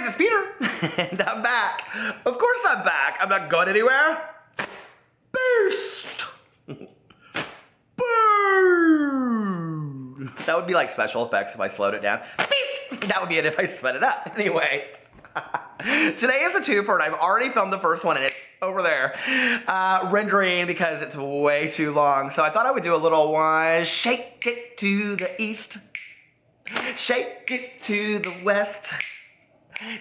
it's Peter, and I'm back. Of course I'm back. I'm not going anywhere. Boost! Boo! That would be like special effects if I slowed it down. Beast! That would be it if I sped it up. Anyway. Today is a twofer, and I've already filmed the first one, and it's over there rendering because it's way too long. So I thought I would do a little one. Shake it to the east. Shake it to the west.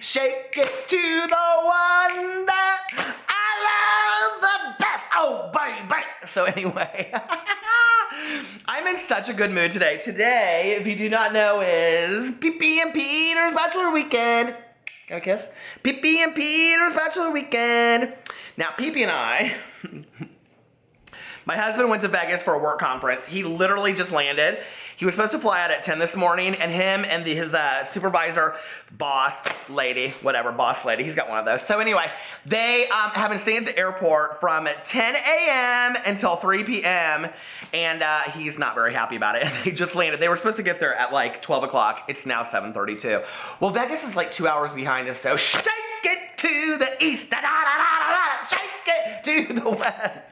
Shake it to the one that I love the best. Oh, baby. So anyway, I'm in such a good mood today. Today, if you do not know, is Pee-Pee and Peter's Bachelor Weekend. Got a kiss? Pee-Pee and Peter's Bachelor Weekend. Now, Pee-Pee and I, my husband went to Vegas for a work conference. He literally just landed. He was supposed to fly out at 10 this morning, and him and his supervisor, boss lady, he's got one of those. So anyway, they have been staying at the airport from 10 a.m. until 3 p.m., and he's not very happy about it. They just landed. They were supposed to get there at like 12 o'clock. It's now 7:32. Well, Vegas is like 2 hours behind us, so shake it to the east, da-da-da-da-da-da, shake it to the west.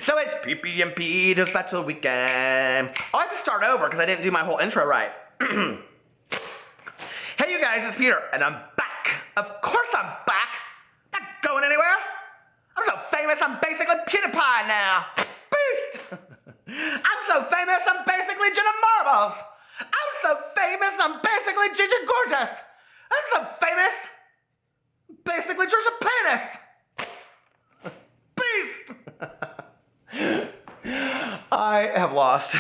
So it's Pee-Pee and Peter's Bachelor Weekend. I'll have to start over because I didn't do my whole intro right. Hey you guys, it's Peter, and I'm back. Of course I'm back. Not going anywhere. I'm so famous, I'm basically PewDiePie now. Boost! I'm so famous, I'm basically Jenna Marbles. I'm so famous, I'm basically Gigi Gorgeous. I'm so famous, basically Trisha Paytas. Beast! I have lost.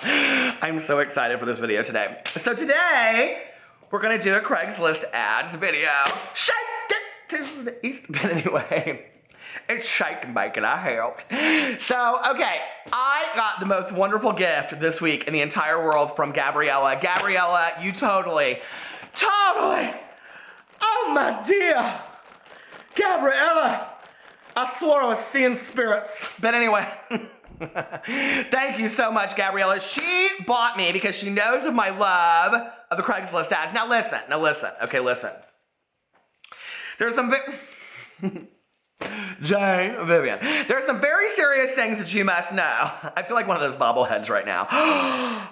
I'm so excited for this video today. So today, we're gonna do a Craigslist ads video. Shake it to the east. But anyway, it's shake and bake and I helped. So, okay, I got the most wonderful gift this week in the entire world from Gabriella. Gabriella, you totally, oh my dear, Gabriella, I swore I was seeing spirits. But anyway, thank you so much, Gabriella. She bought me because she knows of my love of the Craigslist ads. Now listen, okay, listen. There's some Jane, Vivian. There are some very serious things that you must know. I feel like one of those bobbleheads right now. Oh,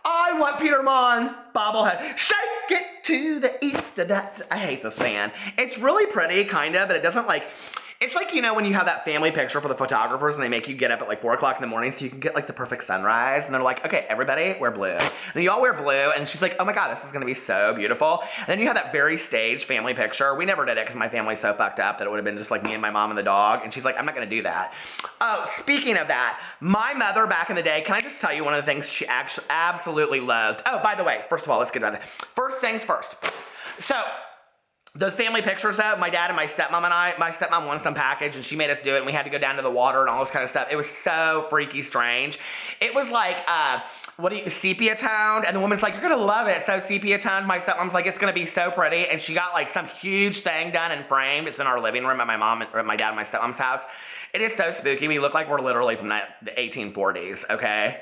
I want Peter Monn bobblehead. Shake it to the east. I hate this fan. It's really pretty, kind of, but it doesn't like, it's like, you know, when you have that family picture for the photographers and they make you get up at like 4 o'clock in the morning so you can get like the perfect sunrise. And they're like, okay, everybody wear blue. And you all wear blue. And she's like, oh my God, this is going to be so beautiful. And then you have that very staged family picture. We never did it because my family's so fucked up that it would have been just like me and my mom and the dog. And she's like, I'm not going to do that. Oh, speaking of that, my mother back in the day, can I just tell you one of the things she actually absolutely loved? Oh, by the way, first of all, let's get about it. First things first. So, those family pictures though, my dad and my stepmom won some package and she made us do it and we had to go down to the water and all this kind of stuff. It was so freaky strange. It was like, sepia toned, and the woman's like, you're gonna love it. So sepia toned, my stepmom's like, it's gonna be so pretty, and she got like some huge thing done and framed. It's in our living room at my mom, or my dad and my stepmom's house. It is so spooky. We look like we're literally from the 1840s, okay?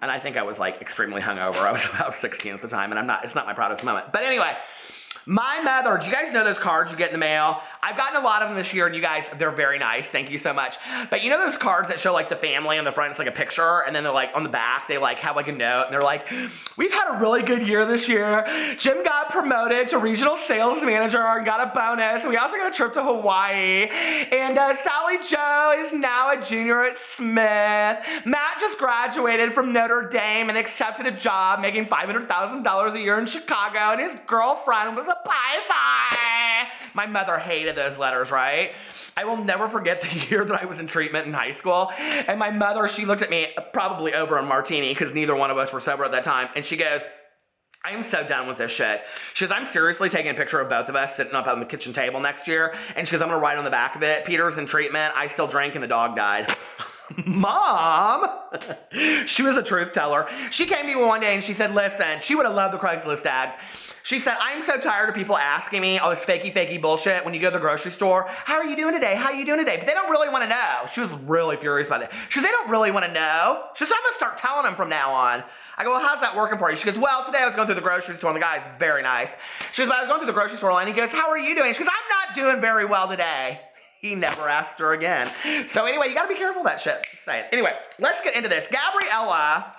And I think I was like extremely hungover. I was about 16 at the time, and it's not my proudest moment. But anyway, my mother, do you guys know those cards you get in the mail? I've gotten a lot of them this year, and you guys, they're very nice. Thank you so much. But you know those cards that show like the family on the front, it's like a picture, and then they're like on the back, they like have like a note, and they're like, we've had a really good year this year. Jim got promoted to regional sales manager and got a bonus. We also got a trip to Hawaii. And Sally Joe is now a junior at Smith. Matt just graduated from Notre Dame and accepted a job making $500,000 a year in Chicago, and his girlfriend was a pie. My mother hated those letters, right? I will never forget the year that I was in treatment in high school, and my mother, she looked at me, probably over a martini, because neither one of us were sober at that time, and she goes, I am so done with this shit. She goes, I'm seriously taking a picture of both of us sitting up on the kitchen table next year, and she goes, I'm gonna write on the back of it, Peter's in treatment, I still drank, and the dog died. Mom! She was a truth teller. She came to me one day and she said, listen, she would have loved the Craigslist ads. She said, I'm so tired of people asking me all this fakey bullshit when you go to the grocery store. How are you doing today? How are you doing today? But they don't really want to know. She was really furious about it. She said, they don't really want to know. She said, I'm going to start telling them from now on. I go, well, how's that working for you? She goes, well, today I was going through the grocery store, and the guy's very nice. She goes, but I was going through the grocery store, and he goes, how are you doing? She goes, I'm not doing very well today. He never asked her again. So anyway, you gotta be careful of that shit. Just saying. Anyway, let's get into this. Gabriella,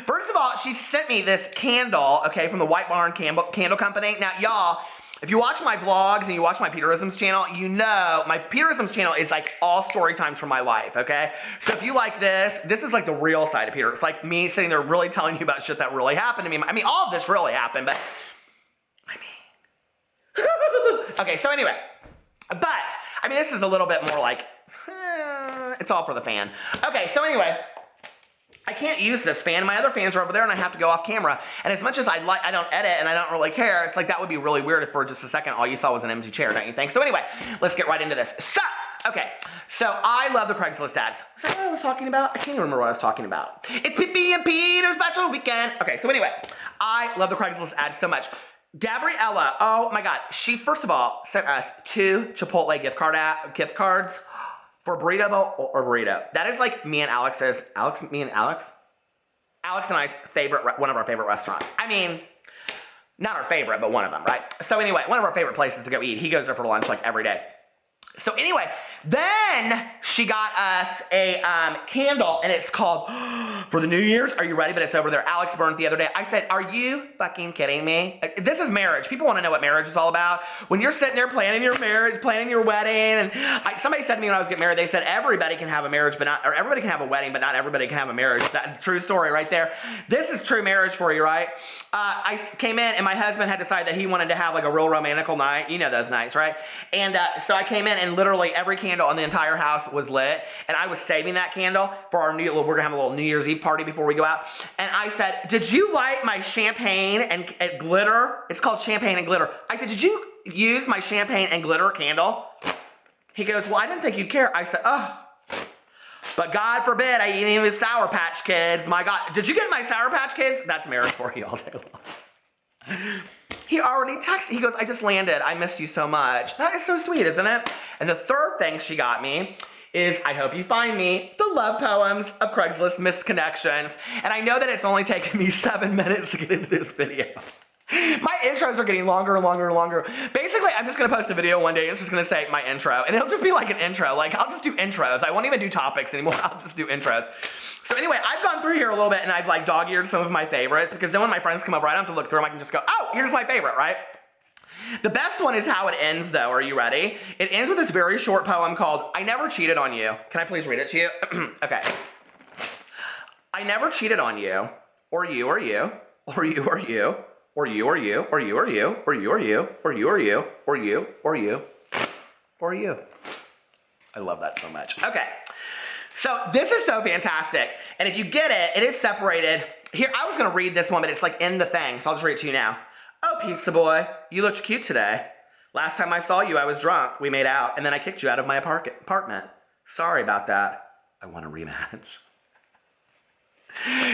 first of all, she sent me this candle, okay, from the White Barn Candle Company. Now, y'all, if you watch my vlogs and you watch my Peterisms channel, you know my Peterisms channel is like all story times from my life, okay? So if you like this is like the real side of Peter. It's like me sitting there really telling you about shit that really happened to me. I mean, all of this really happened, but I mean... Okay, so anyway, but, I mean, this is a little bit more like, it's all for the fan. Okay, so anyway... I can't use this fan. My other fans are over there and I have to go off camera. And as much as I don't edit and I don't really care, it's like that would be really weird if for just a second all you saw was an empty chair, don't you think? So anyway, let's get right into this. So I love the Craigslist ads. Is that what I was talking about? I can't even remember what I was talking about. It's Pippi and Peter's special weekend. Okay, so anyway, I love the Craigslist ads so much. Gabriella, oh my God. She, first of all, sent us 2 Chipotle gift cards. For burrito or burrito. That is like Alex and I's one of our favorite restaurants. I mean, not our favorite, but one of them, right? So anyway, one of our favorite places to go eat. He goes there for lunch like every day. So anyway, then she got us a candle, and it's called, for the New Year's, are you ready? But it's over there. Alex burned the other day. I said, are you fucking kidding me? This is marriage. People want to know what marriage is all about. When you're sitting there planning your marriage, planning your wedding, and somebody said to me when I was getting married, they said everybody can have a marriage, or everybody can have a wedding, but not everybody can have a marriage. That true story right there. This is true marriage for you, right? I came in, and my husband had decided that he wanted to have like a real romantical night. You know those nights, right? And so I came in, and literally every candle on the entire house was lit, and I was saving that candle for our we're gonna have a little New Year's Eve party before we go out. And I said, did you light my champagne and glitter? It's called champagne and glitter. I said, did you use my champagne and glitter candle? He goes, well, I didn't think you'd care. I said, oh, but God forbid I eat any of his Sour Patch Kids. My God, did you get my Sour Patch Kids? That's marriage for you all day long. He already texted. He goes, I just landed. I missed you so much. That is so sweet, isn't it? And the third thing she got me is, I hope you find me, the love poems of Craigslist Misconnections. And I know that it's only taken me 7 minutes to get into this video. My intros are getting longer and longer and longer. Basically, I'm just going to post a video one day. It's just going to say my intro. And it'll just be like an intro. Like, I'll just do intros. I won't even do topics anymore. I'll just do intros. So anyway, I've gone through here a little bit, and I've like dog-eared some of my favorites, because then when my friends come over, I don't have to look through them. I can just go, oh, here's my favorite, right? The best one is how it ends, though. Are you ready? It ends with this very short poem called, I Never Cheated on You. Can I please read it to you? Okay. I never cheated on you, or you, or you, or you, or you, or you, or you, or you, or you, or you, or you, or you, or you, or you, or you, or you. I love that so much. Okay. So this is so fantastic. And if you get it, it is separated. Here, I was going to read this one, but it's like in the thing. So I'll just read it to you now. Oh, pizza boy, you looked cute today. Last time I saw you, I was drunk. We made out, and then I kicked you out of my apartment. Sorry about that. I want a rematch.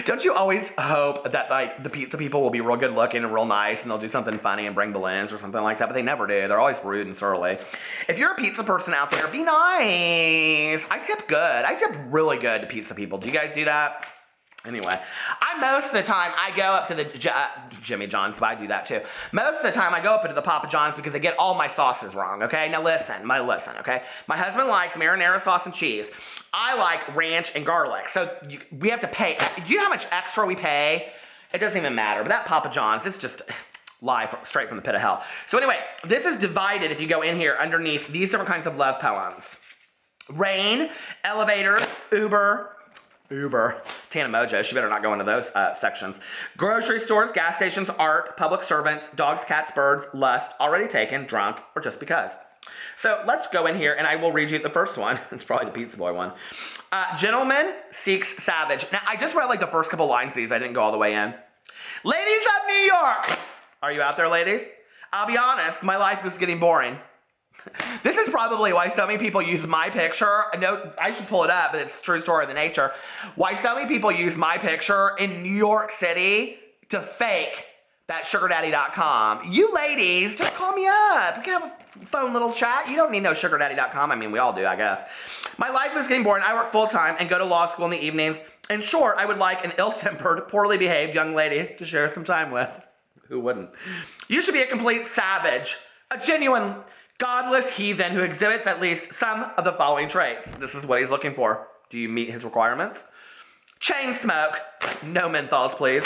Don't you always hope that like the pizza people will be real good looking and real nice, and they'll do something funny and bring balloons or something like that, but they never do. They're always rude and surly. If you're a pizza person out there, be nice. I tip good. I tip really good to pizza people. Do you guys do that? Anyway, most of the time I go up to the Jimmy John's, but I do that too. Most of the time I go up into the Papa John's because I get all my sauces wrong, okay? Now listen, okay? My husband likes marinara sauce and cheese. I like ranch and garlic. So we have to pay. Do you know how much extra we pay? It doesn't even matter. But that Papa John's, it's just live straight from the pit of hell. So anyway, this is divided if you go in here underneath these different kinds of love poems. Rain, elevators, Uber, Tana Mojo, she better not go into those sections. Grocery stores, gas stations, art, public servants, dogs, cats, birds, lust, already taken, drunk, or just because. So let's go in here and I will read you the first one. It's probably the pizza boy one. Gentleman seeks savage. Now, I just read like the first couple lines of these. I didn't go all the way in. Ladies of New York. Are you out there, ladies? I'll be honest, my life is getting boring. This is probably why so many people use my picture. I know I should pull it up, but it's a true story of the nature. Why so many people use my picture in New York City to fake that sugardaddy.com. You ladies, just call me up. We can have a phone little chat. You don't need no sugardaddy.com. I mean, we all do, I guess. My life is getting boring. I work full-time and go to law school in the evenings. In short, I would like an ill-tempered, poorly behaved young lady to share some time with. Who wouldn't? You should be a complete savage. A genuine, godless heathen who exhibits at least some of the following traits. This is what he's looking for. Do you meet his requirements? Chain smoke. No menthols, please.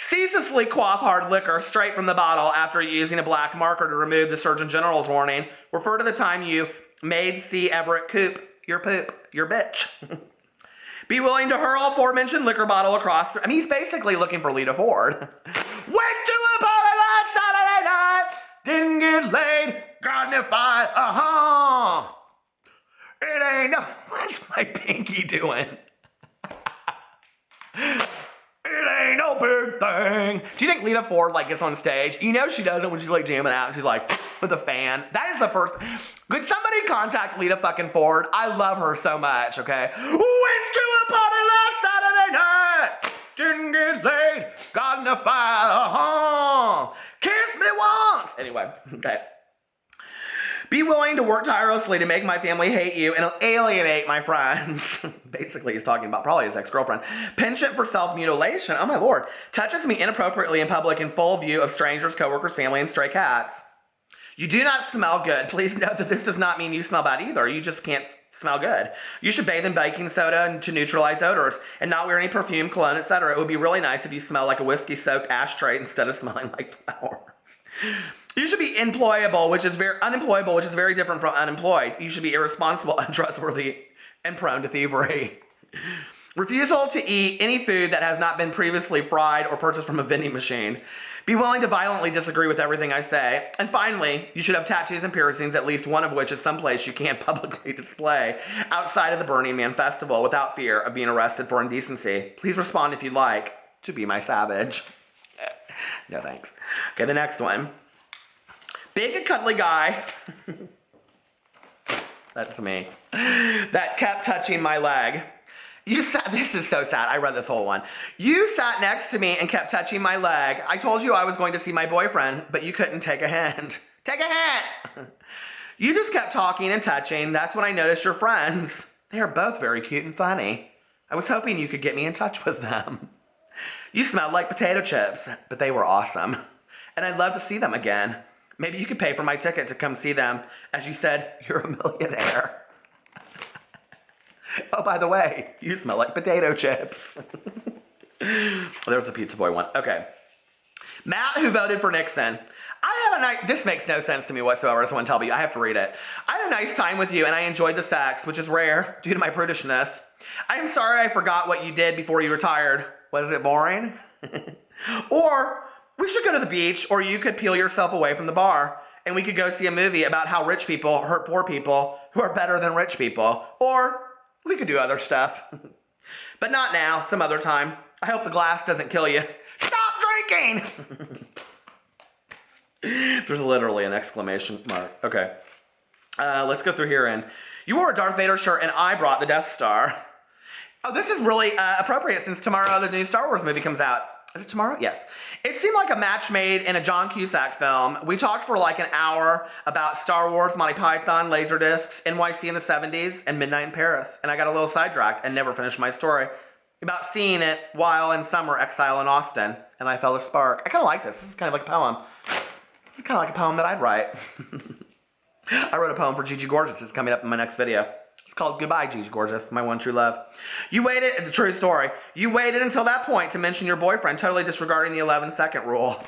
Ceaselessly quaff hard liquor straight from the bottle after using a black marker to remove the Surgeon General's warning. Refer to the time you made C. Everett Koop your poop, your bitch. Be willing to hurl aforementioned liquor bottle across. I mean, he's basically looking for Lita Ford. Went to a party last Saturday night. Didn't get laid. Got in a fight. It ain't no. What's my pinky doing? It ain't no big thing. Do you think Lita Ford like gets on stage? You know she doesn't when she's like jamming out. She's like with a fan. That is the first. Could somebody contact Lita fucking Ford? I love her so much. Okay. Went to a party last Saturday night. Didn't get laid. Got in a fight. Kiss me once. Anyway. Okay. Be willing to work tirelessly to make my family hate you and alienate my friends. Basically, he's talking about probably his ex-girlfriend. Penchant for self-mutilation. Oh, my Lord. Touches me inappropriately in public in full view of strangers, coworkers, family, and stray cats. You do not smell good. Please note that this does not mean you smell bad either. You just can't smell good. You should bathe in baking soda to neutralize odors and not wear any perfume, cologne, etc. It would be really nice if you smell like a whiskey-soaked ashtray instead of smelling like flowers. You should be unemployable, which is very different from unemployed. You should be irresponsible, untrustworthy, and prone to thievery. Refusal to eat any food that has not been previously fried or purchased from a vending machine. Be willing to violently disagree with everything I say. And finally, you should have tattoos and piercings, at least one of which is someplace you can't publicly display outside of the Burning Man Festival without fear of being arrested for indecency. Please respond if you'd like to be my savage. No thanks. Okay, the next one. Big and cuddly guy. That's me. That kept touching my leg. This is so sad. I read this whole one. You sat next to me and kept touching my leg. I told you I was going to see my boyfriend, but you couldn't take a hint. Take a hint! You just kept talking and touching. That's when I noticed your friends. They are both very cute and funny. I was hoping you could get me in touch with them. You smelled like potato chips, but they were awesome. And I'd love to see them again. Maybe you could pay for my ticket to come see them. As you said, you're a millionaire. Oh, by the way, you smell like potato chips. There was a pizza boy one. Okay. Matt, who voted for Nixon. This makes no sense to me whatsoever. I just want to tell you, I have to read it. I had a nice time with you and I enjoyed the sex, which is rare due to my prudishness. I am sorry I forgot what you did before you retired. Was it boring? Or we should go to the beach, or you could peel yourself away from the bar and we could go see a movie about how rich people hurt poor people who are better than rich people. Or we could do other stuff. But not now, some other time. I hope the glass doesn't kill you. Stop drinking! There's literally an exclamation mark. Okay. Let's go through here. And you wore a Darth Vader shirt and I brought the Death Star. Oh, this is really appropriate since tomorrow the new Star Wars movie comes out. Is it tomorrow? Yes. It seemed like a match made in a John Cusack film. We talked for like an hour about Star Wars, Monty Python, Laserdiscs, NYC in the 70s, and Midnight in Paris. And I got a little sidetracked and never finished my story about seeing it while in summer exile in Austin. And I felt a spark. I kind of like this. This is kind of like a poem. It's kind of like a poem that I'd write. I wrote a poem for Gigi Gorgeous. It's coming up in my next video. It's called Goodbye, Gigi Gorgeous, my one true love. You waited, the true story, you waited until that point to mention your boyfriend, totally disregarding the 11-second rule.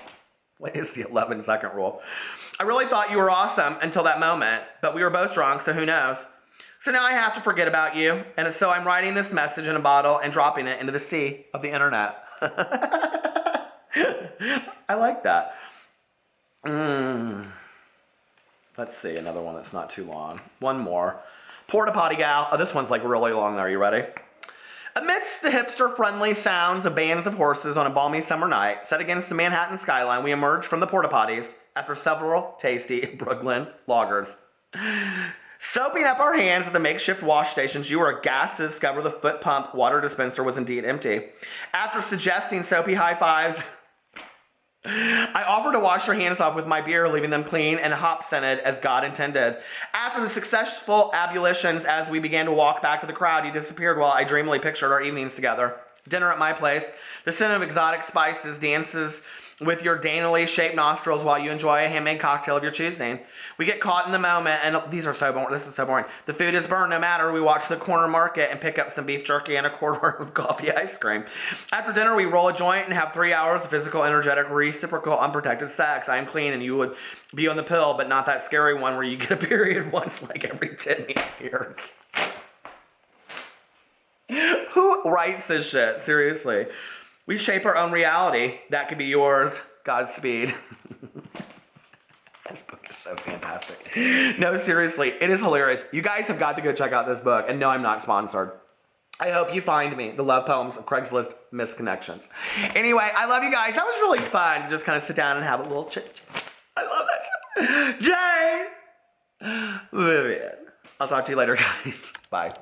What is the 11-second rule? I really thought you were awesome until that moment, but we were both drunk, so who knows? So now I have to forget about you, and so I'm writing this message in a bottle and dropping it into the sea of the internet. I like that. Let's see, another one that's not too long. One more. Porta potty gal. Oh, this one's like really long. Are you ready? Amidst the hipster-friendly sounds of bands of horses on a balmy summer night, set against the Manhattan skyline, we emerged from the porta potties after several tasty Brooklyn lagers. Soaping up our hands at the makeshift wash stations, you were aghast to discover the foot pump water dispenser was indeed empty. After suggesting soapy high fives I offered to wash your hands off with my beer, leaving them clean and hop-scented as God intended. After the successful ablutions, as we began to walk back to the crowd, you disappeared while I dreamily pictured our evenings together. Dinner at my place, the scent of exotic spices dances with your daintily shaped nostrils while you enjoy a handmade cocktail of your choosing. We get caught in the moment, and these are so boring. This is so boring. The food is burned no matter. We walk to the corner market and pick up some beef jerky and a quart worth of coffee ice cream. After dinner, we roll a joint and have 3 hours of physical, energetic, reciprocal, unprotected sex. I am clean, and you would be on the pill, but not that scary one where you get a period once like every 10 years. Who writes this shit? Seriously. We shape our own reality. That could be yours. Godspeed. This book is so fantastic. No, seriously, it is hilarious. You guys have got to go check out this book. And no, I'm not sponsored. I hope you find me, The Love Poems of Craigslist Misconnections. Anyway, I love you guys. That was really fun to just kind of sit down and have a little chit-chat. I love that. Jane! Vivian. I'll talk to you later, guys. Bye.